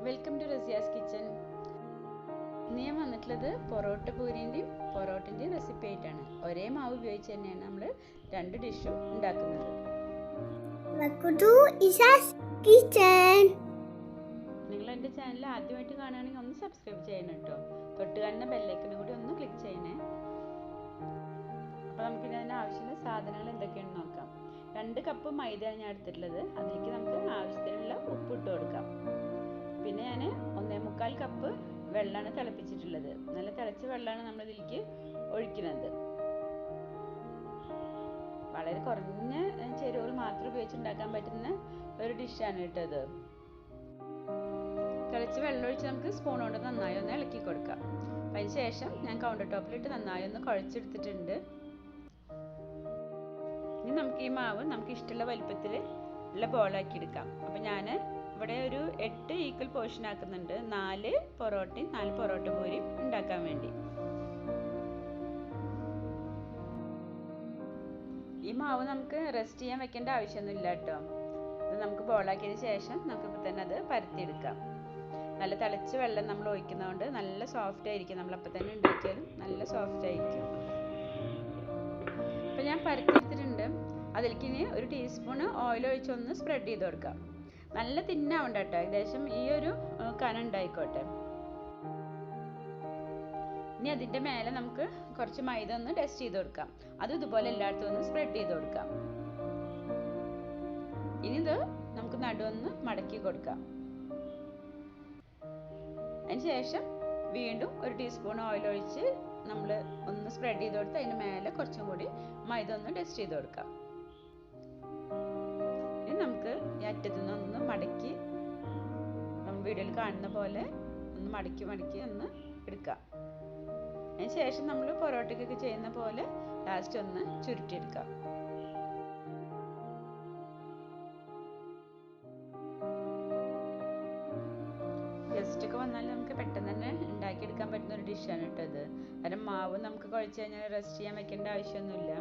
Welcome to Razia's kitchen. ഇന്ന് ഞാൻ വന്നിട്ടുള്ളത് പൊറോട്ട പൂരിൻ്റെയും പൊറോട്ടിൻ്റെയും റെസിപ്പി ആയിട്ടാണ്. ഒരേ മാവ് ഉപയോഗിച്ച് തന്നെയാണ് നമ്മൾ രണ്ട് ഡിഷും ഉണ്ടാക്കുന്നത്. നിങ്ങൾ എൻ്റെ ചാനൽ ആദ്യമായിട്ട് കാണുകയാണെങ്കിൽ ഒന്ന് സബ്സ്ക്രൈബ് ചെയ്യണം കേട്ടോ. തൊട്ട് കാണുന്ന ബെല്ലൈക്കനും കൂടി ഒന്ന് ക്ലിക്ക് ചെയ്യണേ. അപ്പോൾ നമുക്കിനി അതിന് ആവശ്യമുള്ള സാധനങ്ങൾ എന്തൊക്കെയാണെന്ന് നോക്കാം. 2 കപ്പ് മൈദയാണ് ഞാൻ എടുത്തിട്ടുള്ളത്. അതിലേക്ക് നമുക്ക് ആവശ്യത്തിനുള്ള ഉപ്പ് ഇട്ട് കൊടുക്കാം. പിന്നെ ഞാൻ 1.25 കപ്പ് വെള്ളമാണ് തിളപ്പിച്ചിട്ടുള്ളത്. നല്ല തിളച്ച വെള്ളമാണ് നമ്മൾ ഇതിലേക്ക് ഒഴിക്കുന്നത്. വളരെ കുറഞ്ഞ ചേരുവകൾ മാത്രം ഉപയോഗിച്ചുണ്ടാക്കാൻ പറ്റുന്ന ഒരു ഡിഷാണ് കേട്ടത്. തിളച്ച് വെള്ളം ഒഴിച്ച് നമുക്ക് സ്പൂൺ കൊണ്ട് നന്നായി ഒന്ന് ഇളക്കി കൊടുക്കാം. അതിന് ശേഷം ഞാൻ കൗണ്ടർ ടോപ്പിലിട്ട് നന്നായി ഒന്ന് കുഴച്ചെടുത്തിട്ടുണ്ട്. ഇനി നമുക്ക് ഈ മാവ് നമുക്ക് ഇഷ്ടമുള്ള വലിപ്പത്തിൽ ഉള്ള ബോളാക്കി എടുക്കാം. അപ്പം ഞാൻ ഇവിടെ ഒരു 8 ഈക്വൽ പോർഷൻ ആക്കുന്നുണ്ട്. 4 പൊറോട്ടയും 4 പൊറോട്ട പൂരിയും ഉണ്ടാക്കാൻ വേണ്ടി. ഈ മാവ് നമുക്ക് റെസ്റ്റ് ചെയ്യാൻ വെക്കേണ്ട ആവശ്യമൊന്നുമില്ല കേട്ടോ. ഇത് നമുക്ക് ബോളാക്കിയതിന് ശേഷം നമുക്കിപ്പോൾ തന്നെ അത് പരത്തിയെടുക്കാം. നല്ല തിളച്ച വെള്ളം നമ്മൾ ഒഴിക്കുന്നതുകൊണ്ട് നല്ല സോഫ്റ്റ് ആയിരിക്കും. നമ്മളപ്പോൾ തന്നെ ഉണ്ടാക്കിയാലും നല്ല സോഫ്റ്റ് ആയിരിക്കും. അപ്പോൾ ഞാൻ പരത്തിയെടുത്തിട്ടുണ്ട്. അതിലേക്ക് ഇനി ഒരു ടീസ്പൂൺ ഓയിൽ ഒഴിച്ചൊന്ന് സ്പ്രെഡ് ചെയ്ത് കൊടുക്കാം. നല്ല തിന്നാവണ്ട കേട്ടോ, ഏകദേശം ഈ ഒരു കനം ഉണ്ടായിക്കോട്ടെ. ഇനി അതിൻ്റെ മേലെ നമുക്ക് കുറച്ച് മൈദ ഒന്ന് ഡസ്റ്റ് ചെയ്ത് കൊടുക്കാം. അത് ഇതുപോലെ എല്ലായിടത്തും ഒന്ന് സ്പ്രെഡ് ചെയ്ത് കൊടുക്കാം. ഇനി ഇത് നമുക്ക് നടുവൊന്ന് മടക്കി കൊടുക്കാം. അതിന് ശേഷം വീണ്ടും ഒരു ടീസ്പൂൺ ഓയിൽ ഒഴിച്ച് നമ്മൾ ഒന്ന് സ്പ്രെഡ് ചെയ്ത് കൊടുത്ത് അതിന് മേലെ കുറച്ചും കൂടി മൈദ ഒന്ന് ഡസ്റ്റ് ചെയ്ത് കൊടുക്കാം. ഇനി നമുക്ക് ഈ അറ്റത്തു നിന്നൊന്ന് മടക്കി നമ്മൾ വീഡിയോയിൽ കാണുന്ന പോലെ ഒന്ന് മടക്കി ഒന്ന് എടുക്കാം. അതിന് ശേഷം നമ്മൾ പൊറോട്ടയ്ക്കൊക്കെ ചെയ്യുന്ന പോലെ ലാസ്റ്റ് ഒന്ന് ചുരുട്ടിയെടുക്കാം. ഗസ്റ്റൊക്കെ വന്നാൽ നമുക്ക് പെട്ടെന്ന് തന്നെ ഉണ്ടാക്കിയെടുക്കാൻ പറ്റുന്ന ഒരു ഡിഷാണ് കേട്ടോ ഇത്. കാരണം മാവ് നമുക്ക് കുഴച്ച് കഴിഞ്ഞാൽ റെസ്റ്റ് ചെയ്യാൻ വെക്കേണ്ട ആവശ്യമൊന്നുമില്ല.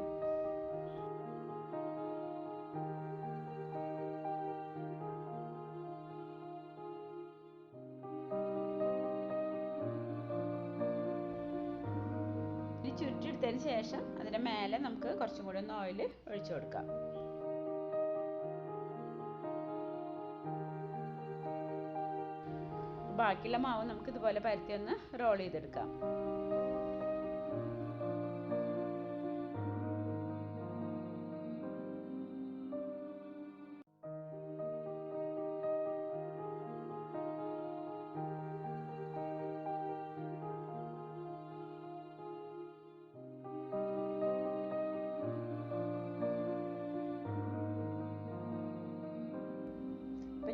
ചുരുട്ടിയെടുത്തതിന് ശേഷം അതിൻ്റെ മേലെ നമുക്ക് കുറച്ചും കൂടി ഒന്ന് ഓയിൽ ഒഴിച്ചു കൊടുക്കാം. ബാക്കിയുള്ള മാവ് നമുക്ക് ഇതുപോലെ പരത്തി ഒന്ന് റോൾ ചെയ്തെടുക്കാം.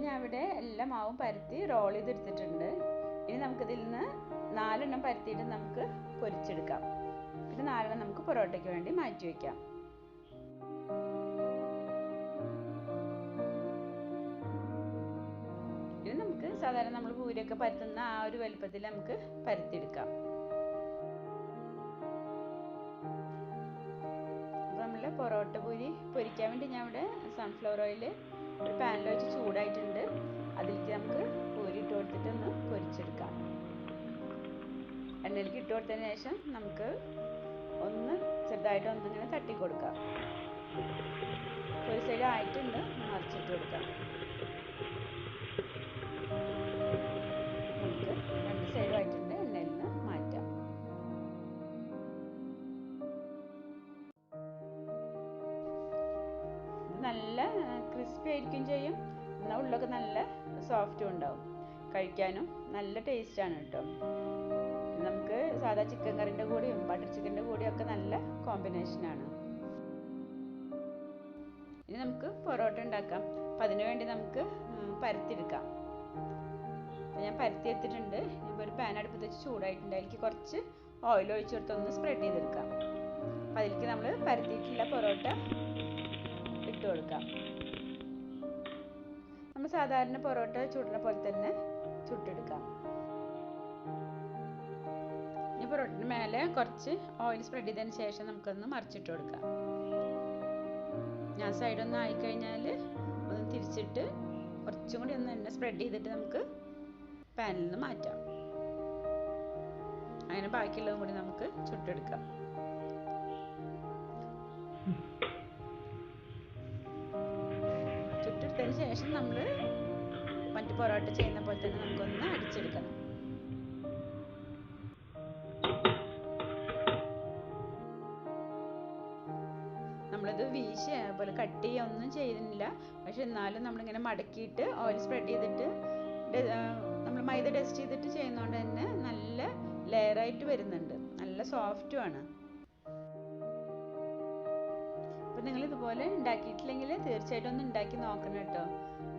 ഞാൻ ഇവിടെ എല്ലാ മാവും പരത്തി റോൾ ചെയ്തെടുത്തിട്ടുണ്ട്. ഇനി നമുക്കിതിൽ നിന്ന് 4 എണ്ണം പരത്തിയിട്ട് നമുക്ക് പൊരിച്ചെടുക്കാം. പിന്നെ 4 എണ്ണം നമുക്ക് പൊറോട്ടയ്ക്ക് വേണ്ടി മാറ്റി വയ്ക്കാം. ഇനി നമുക്ക് സാധാരണ നമ്മൾ പൂരിയൊക്കെ പരത്തുന്ന ആ ഒരു വലുപ്പത്തിൽ നമുക്ക് പരത്തിയെടുക്കാം. അപ്പോൾ നമ്മൾ പൊറോട്ട പൂരി പൊരിക്കാൻ വേണ്ടി ഞാൻ ഇവിടെ സൺഫ്ലവർ ഓയിൽ ഒരു പാനിൽ വെച്ച് ചൂടായിട്ടുണ്ട്. അതിലേക്ക് നമുക്ക് പൂരി ഇട്ട് കൊടുത്തിട്ട് ഒന്ന് പൊരിച്ചെടുക്കാം. എണ്ണയിലേക്ക് ഇട്ട് കൊടുത്തതിന് ശേഷം നമുക്ക് ഒന്ന് ചെറുതായിട്ട് ഒന്നിങ്ങനെ തട്ടി കൊടുക്കാം. ഒരു സൈഡ് ആയിട്ടുണ്ട്, മറിച്ചിട്ട് കൊടുക്കാം. നമുക്ക് 2 സൈഡും ആയിട്ടുണ്ട്, എണ്ണയിൽ നിന്ന് മാറ്റാം. നല്ല ക്രിസ്പി ആയിരിക്കും ചെയ്യും, എന്നാൽ ഉള്ളൊക്കെ നല്ല സോഫ്റ്റും ഉണ്ടാവും. കഴിക്കാനും നല്ല ടേസ്റ്റാണ് കേട്ടോ. നമുക്ക് സാധാ ചിക്കൻ കറിൻ്റെ കൂടെയും ബട്ടർ ചിക്കൻ്റെ കൂടെയും ഒക്കെ നല്ല കോമ്പിനേഷനാണ്. ഇനി നമുക്ക് പൊറോട്ട ഉണ്ടാക്കാം. അപ്പം അതിനു വേണ്ടി നമുക്ക് പരത്തിയെടുക്കാം. അപ്പം ഞാൻ പരത്തി എടുത്തിട്ടുണ്ട്. ഇപ്പോൾ ഒരു പാൻ അടുപ്പത്ത് വെച്ച് ചൂടായിട്ടുണ്ട്. അതിലേക്ക് കുറച്ച് ഓയിൽ ഒഴിച്ച് കൊടുത്തൊന്ന് സ്പ്രെഡ് ചെയ്തെടുക്കാം. അപ്പം അതിലേക്ക് നമ്മൾ പരത്തിയിട്ടുള്ള പൊറോട്ട ഇട്ട് കൊടുക്കാം. നമ്മൾ സാധാരണ പൊറോട്ട ചുടുന്ന പോലെ തന്നെ ചുട്ടെടുക്കാം. ഈ പൊറോട്ടന് മേലെ കുറച്ച് ഓയിൽ സ്പ്രെഡ് ചെയ്തതിന് ശേഷം നമുക്കൊന്ന് മറിച്ചിട്ട് കൊടുക്കാം. ഞാൻ സൈഡൊന്ന് ആയിക്കഴിഞ്ഞാൽ ഒന്ന് തിരിച്ചിട്ട് കുറച്ചും കൂടി ഒന്ന് എണ്ണ സ്പ്രെഡ് ചെയ്തിട്ട് നമുക്ക് പാനിൽ നിന്ന് മാറ്റാം. അങ്ങനെ ബാക്കിയുള്ളതും കൂടി നമുക്ക് ചുട്ടെടുക്കാം. ചുട്ടെടുത്തതിന് ശേഷം നമ്മൾ മറ്റു പൊറോട്ട ചെയ്യുന്ന പോലെ തന്നെ നമുക്കൊന്ന് അടിച്ചെടുക്കണം. നമ്മളിത് വീശി പോലെ കട്ട് ഒന്നും ചെയ്യുന്നില്ല. പക്ഷെ എന്നാലും നമ്മളിങ്ങനെ മടക്കിയിട്ട് ഓയിൽ സ്പ്രെഡ് ചെയ്തിട്ട് നമ്മൾ മൈദ ഡസ്റ്റ് ചെയ്തിട്ട് ചെയ്യുന്നതുകൊണ്ട് തന്നെ നല്ല ലെയറായിട്ട് വരുന്നുണ്ട്, നല്ല സോഫ്റ്റുമാണ്. അപ്പം നിങ്ങൾ ഇതുപോലെ ഉണ്ടാക്കിയിട്ടില്ലെങ്കിൽ തീർച്ചയായിട്ടും ഒന്ന് ഉണ്ടാക്കി നോക്കണം കേട്ടോ.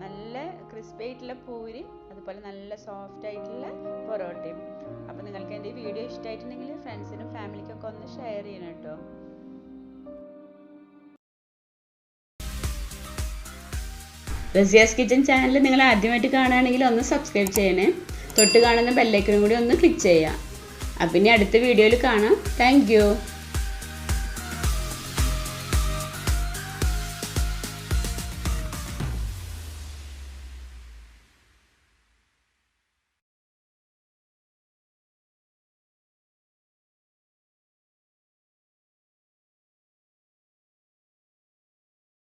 നല്ല ക്രിസ്പി ആയിട്ടുള്ള പൂരി, അതുപോലെ നല്ല സോഫ്റ്റ് ആയിട്ടുള്ള പൊറോട്ടയും. അപ്പം നിങ്ങൾക്ക് എൻ്റെ ഈ വീഡിയോ ഇഷ്ടമായിട്ടുണ്ടെങ്കിൽ ഫ്രണ്ട്സിനും ഫാമിലിക്കൊക്കെ ഒന്ന് ഷെയർ ചെയ്യണം കേട്ടോ. റസിയാസ് കിച്ചൻ ചാനൽ നിങ്ങൾ ആദ്യമായിട്ട് കാണുകയാണെങ്കിൽ ഒന്ന് സബ്സ്ക്രൈബ് ചെയ്യണേ. തൊട്ട് കാണുന്ന ബെല്ലൈക്കനും കൂടി ഒന്ന് ക്ലിക്ക് ചെയ്യാം. അപ്പം ഇനി അടുത്ത വീഡിയോയിൽ കാണാം. Thank you.